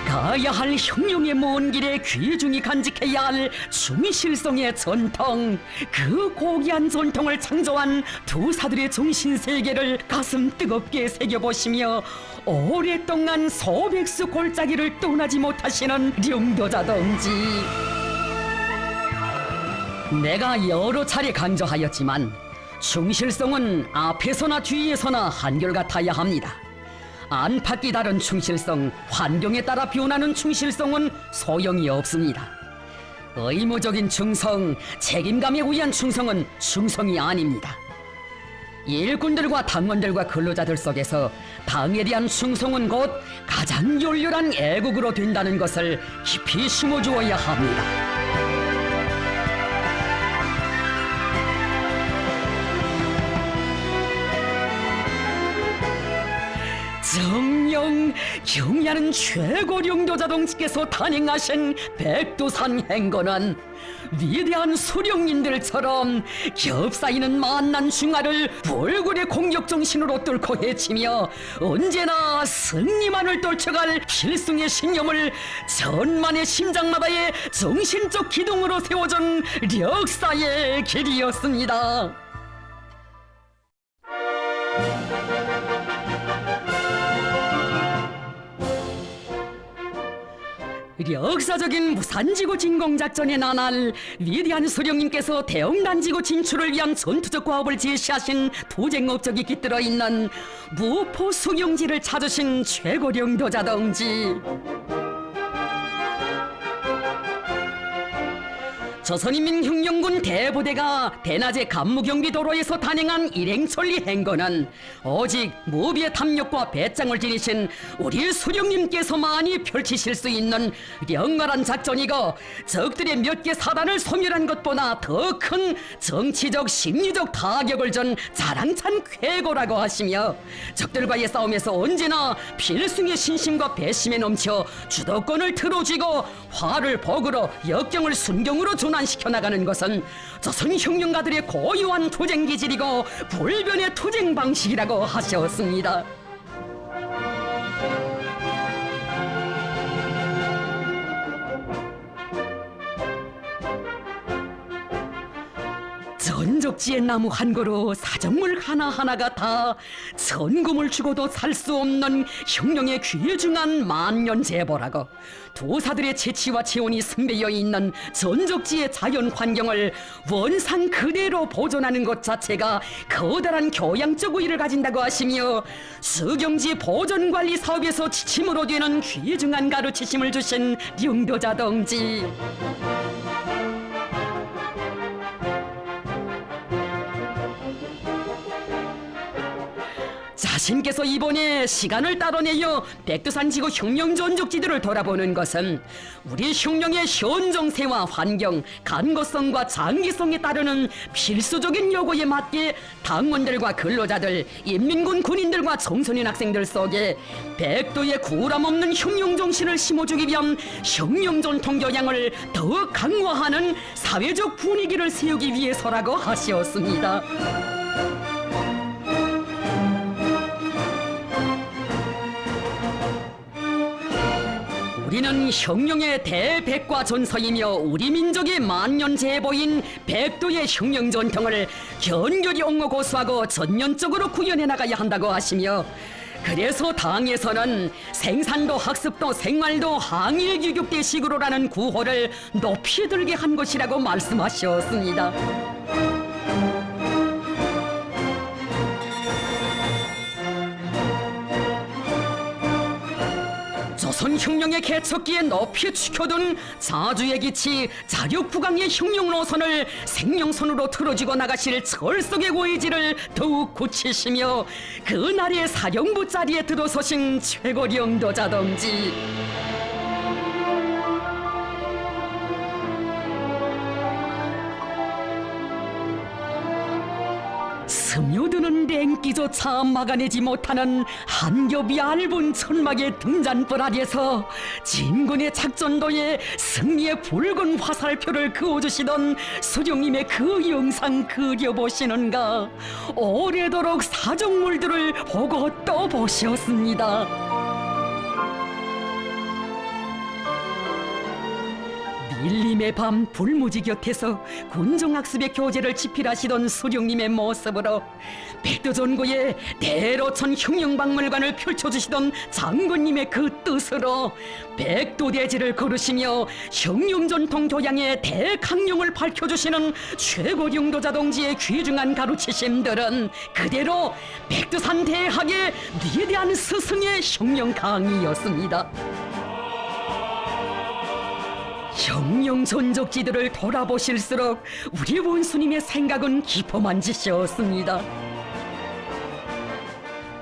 S2: 가야 할 혁명의 먼 길에 귀중히 간직해야 할 충실성의 전통, 그 고귀한 전통을 창조한 도사들의 정신세계를 가슴 뜨겁게 새겨보시며 오랫동안 소백수 골짜기를 떠나지 못하시는 령도자 동지, 내가 여러 차례 강조하였지만 충실성은 앞에서나 뒤에서나 한결같아야 합니다. 안팎이 다른 충실성, 환경에 따라 변하는 충실성은 소용이 없습니다. 의무적인 충성, 책임감에 의한 충성은 충성이 아닙니다. 일꾼들과 당원들과 근로자들 속에서 당에 대한 충성은 곧 가장 열렬한 애국으로 된다는 것을 깊이 심어주어야 합니다. 정령 경야는 최고 령도자 동지께서 단행하신 백두산 행거는 위대한 수령님들처럼 겹싸이는 만난 중화를 불굴의 공격정신으로 뚫고 헤치며 언제나 승리만을 떨쳐갈 필승의 신념을 전만의 심장마다의 정신적 기둥으로 세워준 역사의 길이었습니다. 역사적인 무산지구 진공작전의 나날, 위대한 수령님께서 대흥단지구 진출을 위한 전투적 과업을 제시하신 도쟁 업적이 깃들어 있는 무포 수경지를 찾으신 최고령도자 동지, 조선인민혁명군 대부대가 대낮에 간무경비도로에서 단행한 일행천리 행거는 오직 무비의 탐욕과 배짱을 지니신 우리 수령님께서만이 펼치실 수 있는 영원한 작전이고, 적들의 몇 개 사단을 소멸한 것보다 더 큰 정치적 심리적 타격을 준 자랑찬 쾌거라고 하시며, 적들과의 싸움에서 언제나 필승의 신심과 배심에 넘쳐 주도권을 틀어쥐고 화를 복으로 역경을 순경으로 전환시켜 나가는 것은 조선 혁명가들의 고유한 투쟁 기질이고 불변의 투쟁 방식이라고 하셨습니다. 전적지의 나무 한 그루, 사정물 하나하나가 다 천금을 주고도 살 수 없는 혁명의 귀중한 만년제보라고, 도사들의 재치와 체온이 승배여 있는 전적지의 자연 환경을 원상 그대로 보존하는 것 자체가 커다란 교양적 의의를 가진다고 하시며, 수경지 보존관리 사업에서 지침으로 되는 귀중한 가르치심을 주신 령도자 동지, 자신께서 이번에 시간을 따로내어 백두산지구 혁명 전적지들을 돌아보는 것은 우리 혁명의 현정세와 환경, 간거성과 장기성에 따르는 필수적인 요구에 맞게 당원들과 근로자들, 인민군 군인들과 청소년 학생들 속에 백도의 구람없는 혁명 정신을 심어주기 위한 혁명 전통 교양을 더욱 강화하는 사회적 분위기를 세우기 위해서라고 하셨습니다. 우리는 혁명의 대백과 전서이며 우리 민족의 만년제보인 백도의 혁명 전통을 견고히 옹호 고수하고 전면적으로 구현해 나가야 한다고 하시며, 그래서 당에서는 생산도 학습도 생활도 항일 교육대식으로라는 구호를 높이 들게 한 것이라고 말씀하셨습니다. 조선혁명의 개척기에 높이 지켜둔 자주의 기치, 자력부강의 혁명 노선을 생명선으로 틀어지고 나가실 철석의 의지를 더욱 굳히시며 그날의 사령부 자리에 들어서신 최고령도자 동지, 스며드는 냉기조차 막아내지 못하는 한 겹 얇은 천막의 등잔불 아래서 진군의 작전도에 승리의 붉은 화살표를 그어주시던 수령님의 그 영상 그려보시는가. 오래도록 사정물들을 보고 또 보셨습니다. 밀림의 밤 불무지 곁에서 군종학습의 교재를 집필하시던 수령님의 모습으로 백두전고의 대로천 흉령박물관을 펼쳐주시던 장군님의 그 뜻으로 백두대지를 걸으시며 흉령전통 교양의 대강령을 밝혀주시는 최고령도자 동지의 귀중한 가르치심들은 그대로 백두산 대학의 위대한 스승의 흉령 강의였습니다. 흉령 전적지들을 돌아보실수록 우리 원수님의 생각은 깊어만지셨습니다.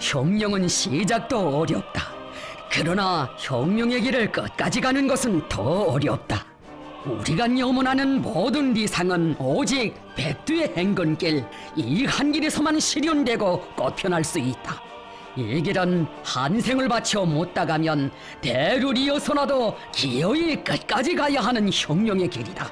S2: 흉령은 시작도 어렵다. 그러나 흉령의 길을 끝까지 가는 것은 더 어렵다. 우리가 염원하는 모든 리상은 오직 백두의 행근길, 이 한 길에서만 실현되고 꽃펴날 수 있다. 이 길은 한 생을 바쳐 못 따가면 대를 이어서라도 기어이 끝까지 가야 하는 흉령의 길이다.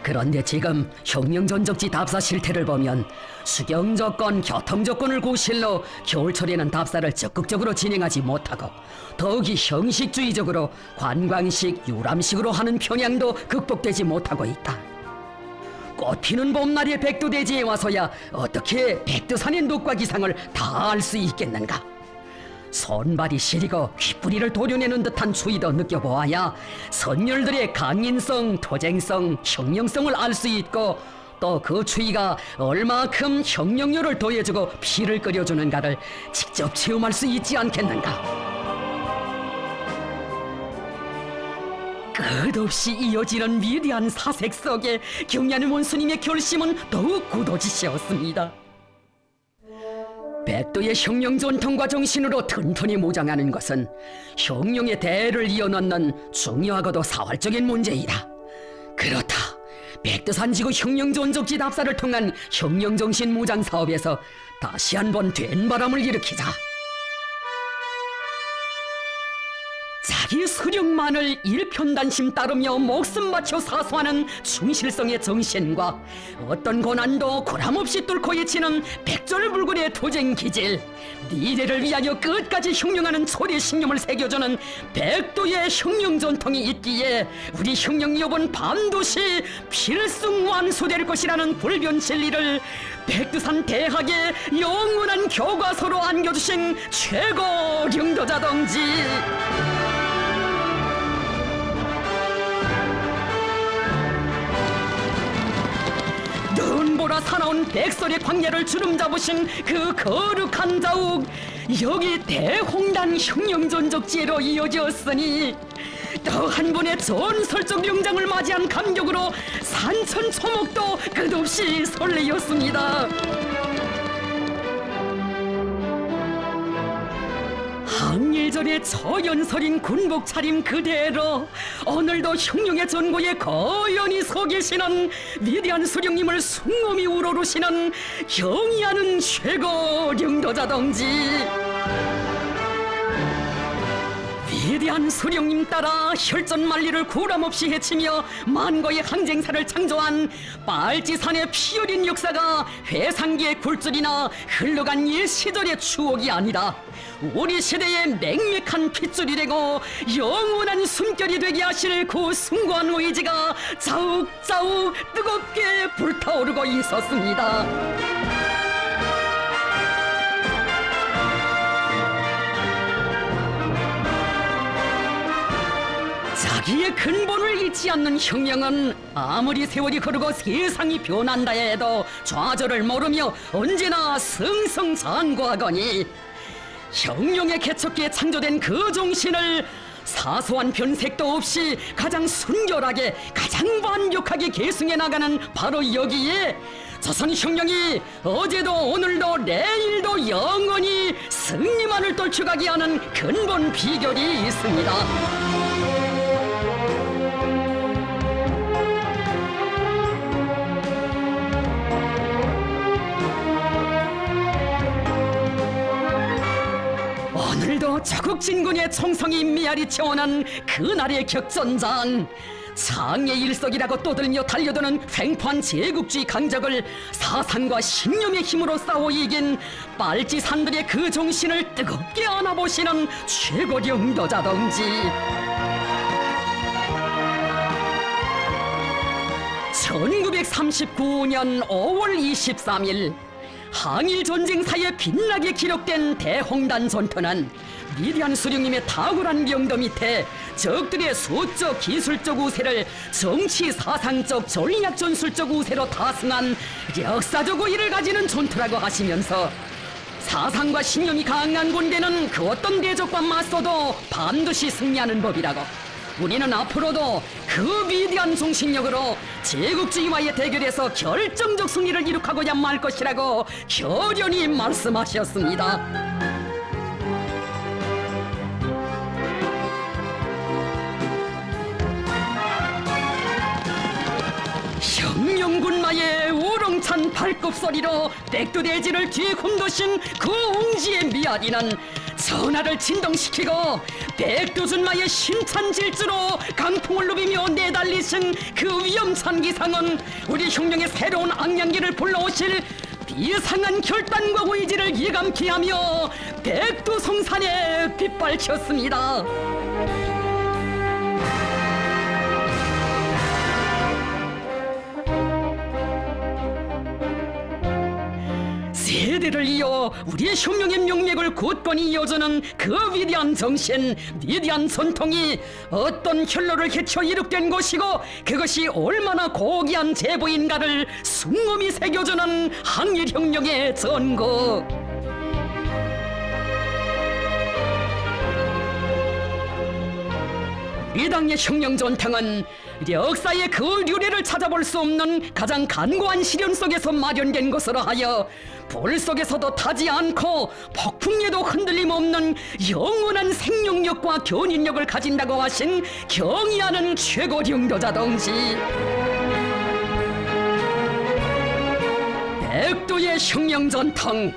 S2: 그런데 지금 흉령 전적지 답사 실태를 보면 수경 조건, 교통 조건을 구실로 겨울철에는 답사를 적극적으로 진행하지 못하고 더욱이 형식주의적으로 관광식, 유람식으로 하는 편향도 극복되지 못하고 있다. 꽃피는 봄날의 백두대지에 와서야 어떻게 백두산의 녹과 기상을 다 알 수 있겠는가. 손발이 시리고 귓뿌리를 도려내는 듯한 추위도 느껴보아야 선열들의 강인성, 토쟁성, 흉령성을 알 수 있고 또 그 추위가 얼마큼 흉령열을 더해주고 피를 끓여주는가를 직접 체험할 수 있지 않겠는가. 끝없이 이어지는 위대한 사색 속에 경야는 원수님의 결심은 더욱 굳어지셨습니다. 백두의 흉령 전통과 정신으로 튼튼히 무장하는 것은 흉령의 대를 이어넣는 중요하고도 사활적인 문제이다. 그렇다. 백두산지구 흉령 전적지 답사를 통한 흉령 정신 무장 사업에서 다시 한번 된바람을 일으키자. 자기 수령만을 일편단심 따르며 목숨 바쳐 사수하는 충실성의 정신과 어떤 고난도 고람없이 뚫고 예치는 백절불굴의 도쟁 기질, 미래를 위하여 끝까지 흉령하는 초리 신념을 새겨주는 백두의 흉령 전통이 있기에 우리 흉령 여본 반드시 필승 완수될 것이라는 불변 진리를 백두산 대학의 영원한 교과서로 안겨주신 최고 령도자 동지. 눈보라 사나운 백설의 광야를 주름 잡으신 그 거룩한 자욱, 여기 대홍단 흉령전적지로 이어졌으니 또 한 번의 전설적 영장을 맞이한 감격으로 산천초목도 끝없이 설레었습니다. 항일절의 처연설인 군복 차림 그대로 오늘도 흉령의 전고에 거연히 서 계시는 위대한 수령님을 숭엄히 우러르시는 경의하는 최고 령도자 동지. 위대한 수령님 따라 혈전만리를 구람없이 헤치며 만고의 항쟁사를 창조한 빨지산의 피어린 역사가 회상기의 굴줄이나 흘러간 옛 시절의 추억이 아니다. 우리 시대의 맹맥한 핏줄이 되고 영원한 숨결이 되게 하실 그 숭고한 의지가 자욱자욱 뜨겁게 불타오르고 있었습니다. 자기의 근본을 잊지 않는 흉령은 아무리 세월이 흐르고 세상이 변한다 해도 좌절을 모르며 언제나 승승장구하거니 흉령의 개척기에 창조된 그 정신을 사소한 변색도 없이 가장 순결하게 가장 완벽하게 계승해 나가는 바로 여기에 조선 흉령이 어제도 오늘도 내일도 영원히 승리만을 떨쳐가게 하는 근본 비결이 있습니다. 그리하여 조국 진군의 총성이 메아리 채워난 그날의 격전장, 장의 일석이라고 떠들며 달려드는 횡포한 제국주의 강적을 사상과 신념의 힘으로 싸워 이긴 빨치산들의 그 정신을 뜨겁게 안아보시는 최고령 여자 동지. 1939년 5월 23일 항일 전쟁사에 빛나게 기록된 대홍단 전투는 위대한 수령님의 탁월한 명도 밑에 적들의 수적 기술적 우세를 정치 사상적 전략 전술적 우세로 다승한 역사적 우위를 가지는 전투라고 하시면서 사상과 신념이 강한 군대는 그 어떤 대적과 맞서도 반드시 승리하는 법이라고, 우리는 앞으로도 그 위대한 정신력으로 제국주의와의 대결에서 결정적 승리를 이룩하고야 말 것이라고 결연히 말씀하셨습니다. 혁명군마의 우렁찬 발굽소리로 백두대지를 뒤흔드신 그 웅지의 미아리는 전하를 진동시키고 백두준마의 심찬 질주로 강풍을 누비며 내달리신 그 위험찬 기상은 우리 혁명의 새로운 악량기를 불러오실 비상한 결단과 의지를 예감케 하며 백두성산에 빗발쳤습니다. 세대를 이어 우리의 혁명의 명맥을 굳건히 이어주는 그 위대한 정신, 위대한 전통이 어떤 혈로를 헤쳐 이룩된 것이고 그것이 얼마나 고귀한 제보인가를 순엄히 새겨주는 항일혁명의 전국. 이 당의 혁명 전통은 역사의 그 류례를 찾아볼 수 없는 가장 간고한 시련 속에서 마련된 것으로 하여 불 속에서도 타지 않고 폭풍에도 흔들림 없는 영원한 생명력과 견인력을 가진다고 하신 경의하는 최고령 여자 동지. 백두의 혁명 전통,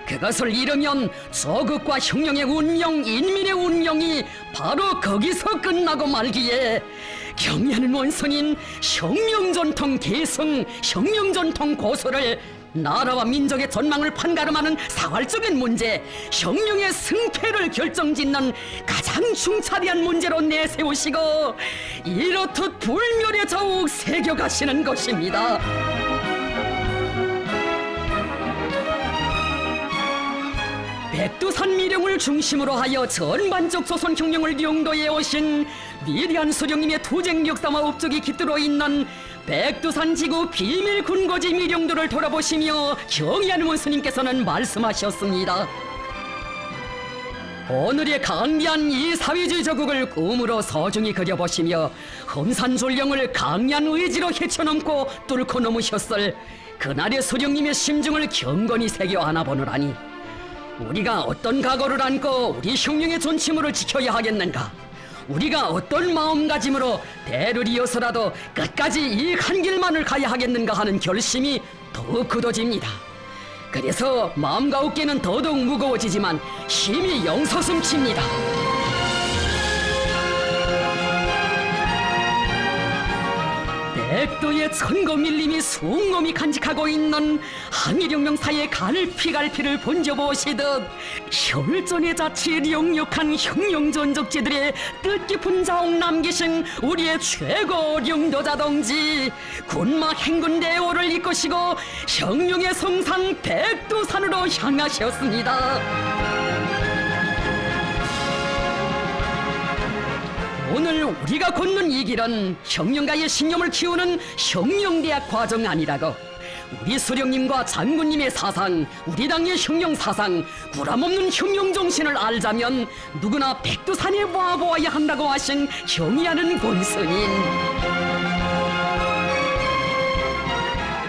S2: 그것을 잃으면 조국과 혁명의 운명, 인민의 운명이 바로 거기서 끝나고 말기에 경의하는 원성인 혁명전통 계승, 혁명전통 고수를 나라와 민족의 전망을 판가름하는 사활적인 문제, 혁명의 승패를 결정짓는 가장 중차대한 문제로 내세우시고 이렇듯 불멸의 자욱 새겨가시는 것입니다. 백두산 미령을 중심으로 하여 전반적 조선 혁명을 용도해 오신 위대한 수령님의 투쟁 역사와 업적이 깃들어 있는 백두산 지구 비밀 군거지 미령들을 돌아보시며 경의하는 원수님께서는 말씀하셨습니다. 오늘의 강대한 이 사회주의 조국을 꿈으로 소중히 그려보시며 험산졸령을 강한 의지로 헤쳐넘고 뚫고 넘으셨을 그날의 수령님의 심중을 경건히 새겨 안아보느라니 우리가 어떤 각오를 안고 우리 혁명의 존치물을 지켜야 하겠는가? 우리가 어떤 마음가짐으로 대를 이어서라도 끝까지 이 한 길만을 가야 하겠는가 하는 결심이 더욱 굳어집니다. 그래서 마음과 어깨는 더더욱 무거워지지만 힘이 영서숨칩니다. 백도의 천거밀림이 숭엄히 간직하고 있는 항일혁명사의 갈피갈피를 번져보시듯 혈전의 자취를 영육한 혁명전적지들의 뜻깊은 자옥 남기신 우리의 최고령 여자 동지 군마 행군대오를 이끄시고 혁명의 성산 백두산으로 향하셨습니다. 오늘 우리가 걷는 이 길은 혁명가의 신념을 키우는 혁명대학 과정 아니라고, 우리 수령님과 장군님의 사상, 우리 당의 혁명 사상, 구람없는 혁명 정신을 알자면 누구나 백두산에 와보아야 한다고 하신 경의하는 권스님.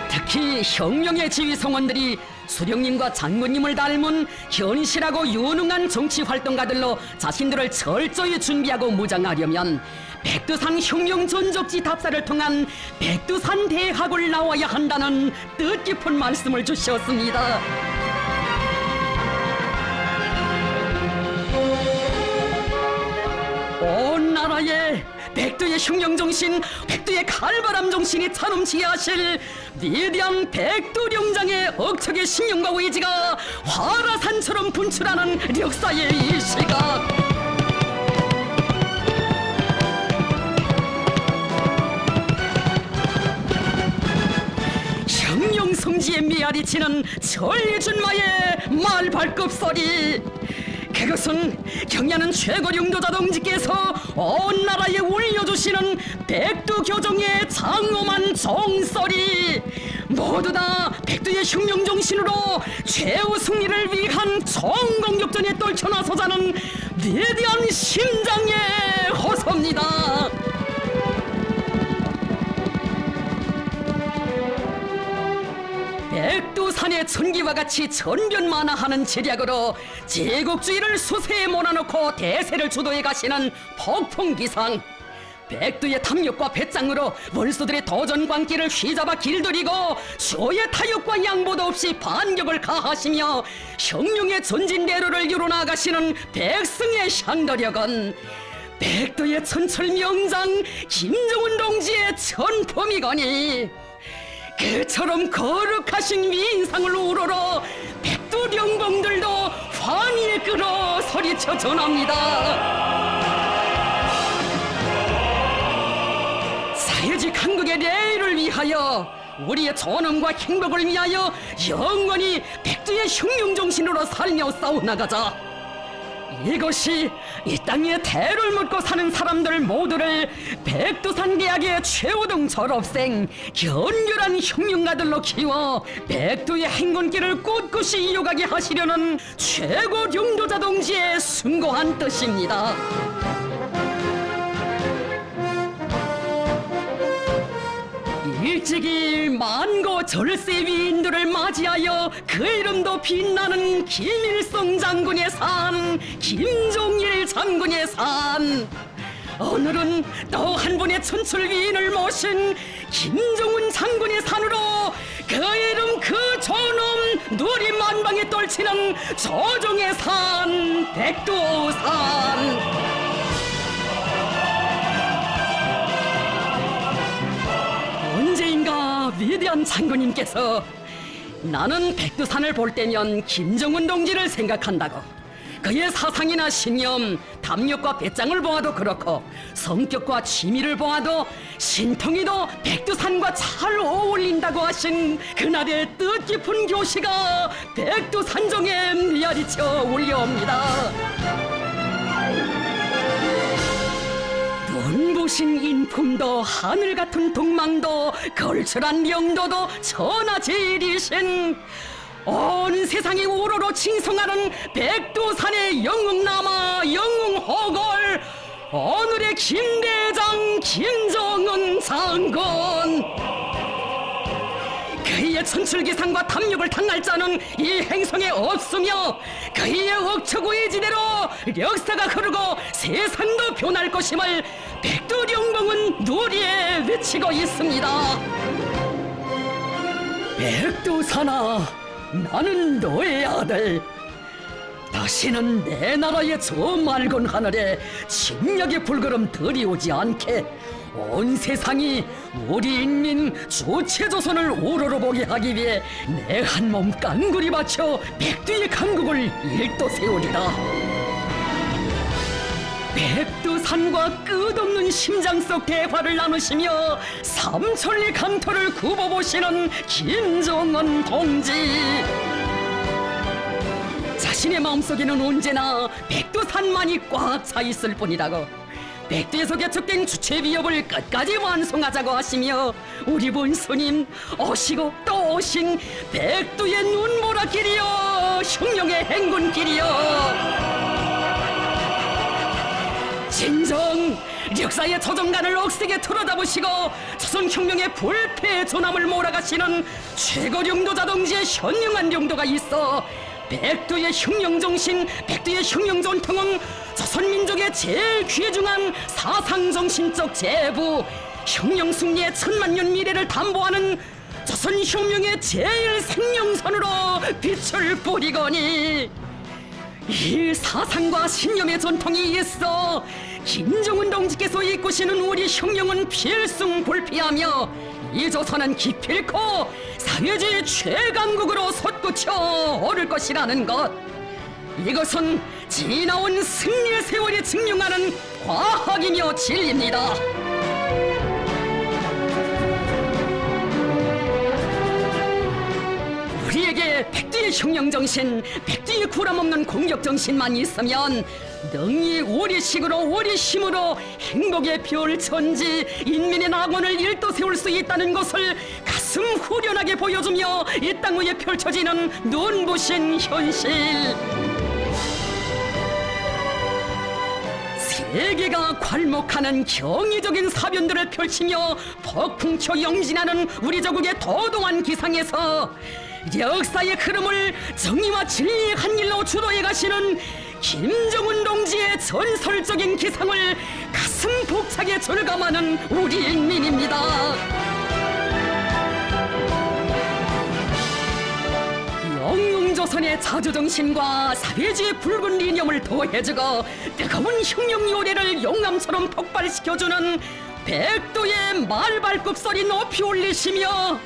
S2: 특히 혁명의 지휘성원들이 수령님과 장군님을 닮은 현실하고 유능한 정치 활동가들로 자신들을 철저히 준비하고 무장하려면 백두산 혁명 전적지 답사를 통한 백두산 대학을 나와야 한다는 뜻깊은 말씀을 주셨습니다. 나라에 백두의 흉령정신, 백두의 칼바람 정신이 차넘치게 하실 위대한 백두룡장의 억척의 신념과 의지가 화라산처럼 분출하는 역사의 이 시각. 형령성지의 메아리 치는 전리준마의 말발굽 소리, 그것은 경야는 최고령도자 동지께서 온 나라에 울려주시는 백두교정의 장엄한 정소리, 모두 다 백두의 흉령정신으로 최후 승리를 위한 총공격전에 떨쳐나서자는 위대한 심장의 호소입니다. 백두산의 천기와 같이 전변만화하는 지략으로 제국주의를 수세에 몰아넣고 대세를 주도해 가시는 폭풍기상, 백두의 탐욕과 배짱으로 원수들의 도전광기를 휘잡아 길들이고 조의 타협과 양보도 없이 반격을 가하시며 혁명의 전진대로를 이뤄나가시는 백승의 향도력은 백두의 천철명장 김정은 동지의 천품이거니, 그처럼 거룩하신 위인상을 우러러 백두령봉들도 환희에 끌어 소리쳐 전합니다. 사회주의 한국의 내일을 위하여, 우리의 존엄과 행복을 위하여 영원히 백두의 흉령정신으로 살며 싸워나가자. 이것이 이 땅에 대를 묻고 사는 사람들 모두를 백두산 대학의 최우등 졸업생 견결한 혁명가들로 키워 백두의 행군길을 꿋꿋이 이어가게 하시려는 최고領導자 동지의 숭고한 뜻입니다. 일찍이 만고 절세 위인들을 맞이하여 그 이름도 빛나는 김일성 장군의 산, 김종일 장군의 산, 오늘은 또 한 분의 천출 위인을 모신 김정은 장군의 산으로 그 이름 그 존엄 누리 만방에 떨치는 조정의 산, 백두산. 언제인가 위대한 장군님께서 나는 백두산을 볼 때면 김정은 동지를 생각한다고, 그의 사상이나 신념, 담력과 배짱을 보아도 그렇고 성격과 취미를 보아도 신통이도 백두산과 잘 어울린다고 하신 그날의 뜻깊은 교시가 백두산정에 메아리쳐 울려옵니다. 눈부신 인품도 하늘 같은 동망도 걸출한 명도도 천하제일이신 온 세상이 우러러 칭송하는 백두산의 영웅남아 영웅호걸 오늘의 김대장 김정은 장군, 그의 천출기상과 탐욕을 당할 자는 이 행성에 없으며 그의 억척의지대로 역사가 흐르고 세상도 변할 것임을 백두령봉은 누리에 외치고 있습니다. 백두산아, 나는 너의 아들. 다시는 내 나라의 저 맑은 하늘에 침략의 불걸음 들이오지 않게 온 세상이 우리 인민 주체조선을 우러러보게 하기 위해 내 한 몸 깡그리 바쳐 백두의 강국을 일도 세우리라. 백두산과 끝없는 심장 속 대화를 나누시며 삼천리 강토를 굽어보시는 김정은 동지, 자신의 마음속에는 언제나 백두산만이 꽉 차 있을 뿐이라고, 백두에서 개척된 주체비협을 끝까지 완성하자고 하시며 우리 본스님 오시고 또 오신 백두의 눈보라길이여, 흉룡의 행군길이여, 진정 역사의 조정관을 억세게 틀어잡으시고 조선혁명의 불패 존함을 몰아가시는 최고령도자 동지의 현명한 용도가 있어 백두의 흉령정신, 백두의 흉령전통은 조선민족의 제일 귀중한 사상정신적 제부, 흉령승리의 천만년 미래를 담보하는 조선혁명의 제일 생명선으로 빛을 뿌리거니, 이 사상과 신념의 전통이 있어 김정은 동지께서 이끄시는 우리 혁명은 필승불피하며 이 조선은 기필코 사회주의 최강국으로 솟구쳐 오를 것이라는 것, 이것은 지나온 승리의 세월이 증명하는 과학이며 진리입니다. 우리에게 백두의 혁명정신, 백두의 구람없는 공격정신만 있으면 능히 우리 식으로 우리 힘으로 행복의 별 천지, 인민의 낙원을 일도 세울 수 있다는 것을 가슴 후련하게 보여주며 이 땅 위에 펼쳐지는 눈부신 현실. 세계가 괄목하는 경이적인 사변들을 펼치며 폭풍초 영진하는 우리 조국의 도동한 기상에서 역사의 흐름을 정의와 진리의 한 길로 주도해 가시는 김정은 동지의 전설적인 기상을 가슴 벅차게 절감하는 우리 인민입니다. 영웅조선의 자주정신과 사회주의 붉은 이념을 더해주고 뜨거운 혁명 요래를 용암처럼 폭발시켜주는 백두의 말발굽 소리 높이 올리시며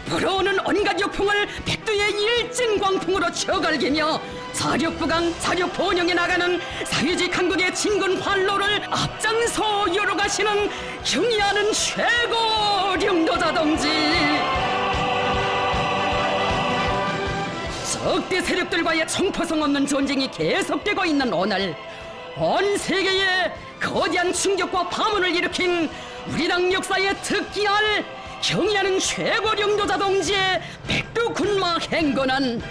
S2: 불어오는 온갖 역풍을 백두의 일진광풍으로 쳐갈기며 사륙부강 사륙번영에 나가는 사회주의 강국의 진군 활로를 앞장서 열어가시는 경의하는 최고領導者 동지. 적대 세력들과의 청포성 없는 전쟁이 계속되고 있는 오늘, 온 세계에 거대한 충격과 파문을 일으킨 우리 당 역사에 특기할 경의하는 최고領導者 동지의 백두 군마 행군은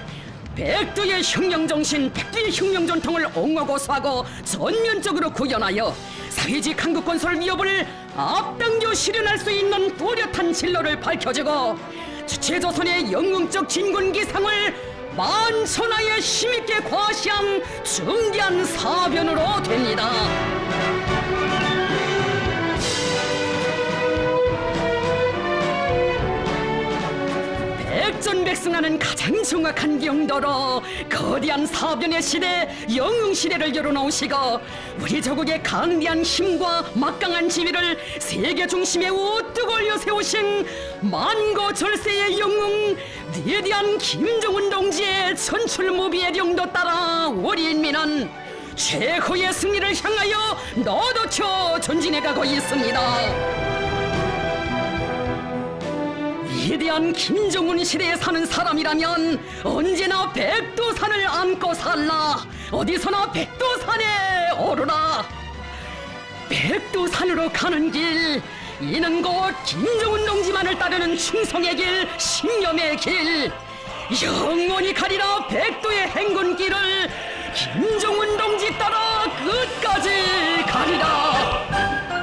S2: 백두의 혁명정신, 백두의 혁명전통을 옹호고수하고 전면적으로 구현하여 사회주의 강국 건설 위협을 앞당겨 실현할 수 있는 뚜렷한 진로를 밝혀주고 주체조선의 영웅적 진군기상을 만천하에 힘있게 과시한 중대한 사변으로 됩니다. 백전백승하는 가장 정확한 경도로 거대한 사변의 시대, 영웅시대를 열어놓으시고 우리 조국의 강대한 힘과 막강한 지위를 세계 중심에 우뚝 올려 세우신 만고절세의 영웅 위대한 김정은 동지의 천출무비의령도 따라 우리 인민은 최후의 승리를 향하여 너도쳐 전진해가고 있습니다. 위대한 김정은 시대에 사는 사람이라면 언제나 백두산을 안고 살라. 어디서나 백두산에 오르라. 백두산으로 가는 길, 이는 곧 김정은 동지만을 따르는 충성의 길, 신념의 길. 영원히 가리라 백두의 행군길을 김정은 동지 따라 끝까지 가리라.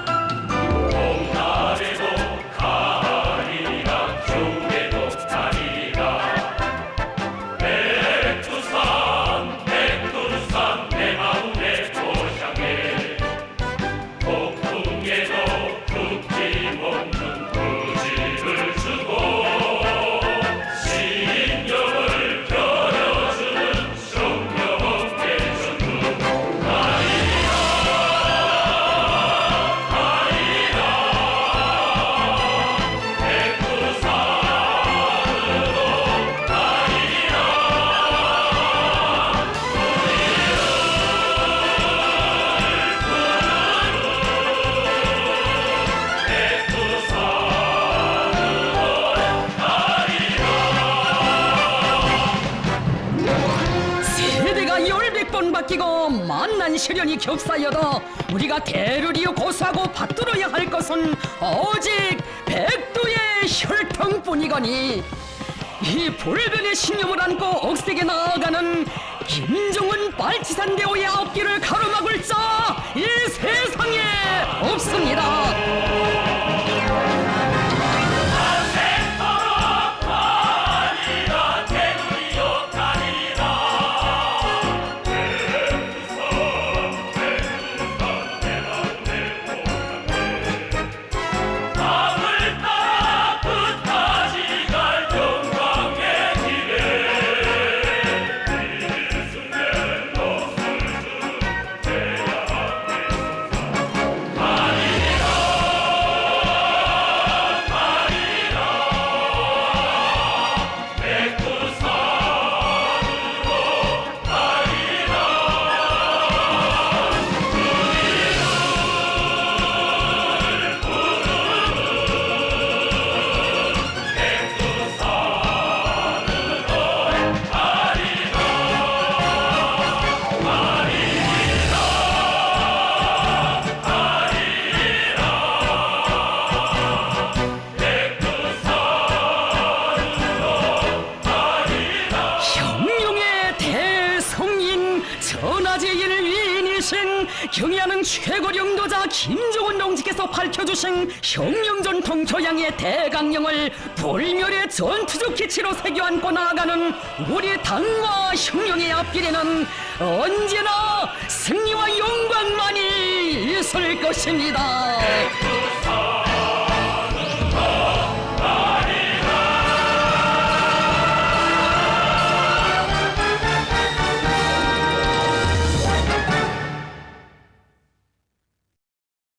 S2: 바뀌고 만난 시련이 겹사여도 우리가 대를 이어 고수하고 받들어야 할 것은 오직 백두의 혈통뿐이거니 이 불변의 신념을 안고 억세게 나아가는 김정은 발치산대오의 앞길을 가로막을 자 이 세상에 없습니다. 경의하는 최고領도자 김정은 동지께서 밝혀주신 혁명전통 교양의 대강령을 불멸의 전투적 기치로 새겨안고 나아가는 우리 당과 혁명의 앞길에는 언제나 승리와 영광만이 있을 것입니다.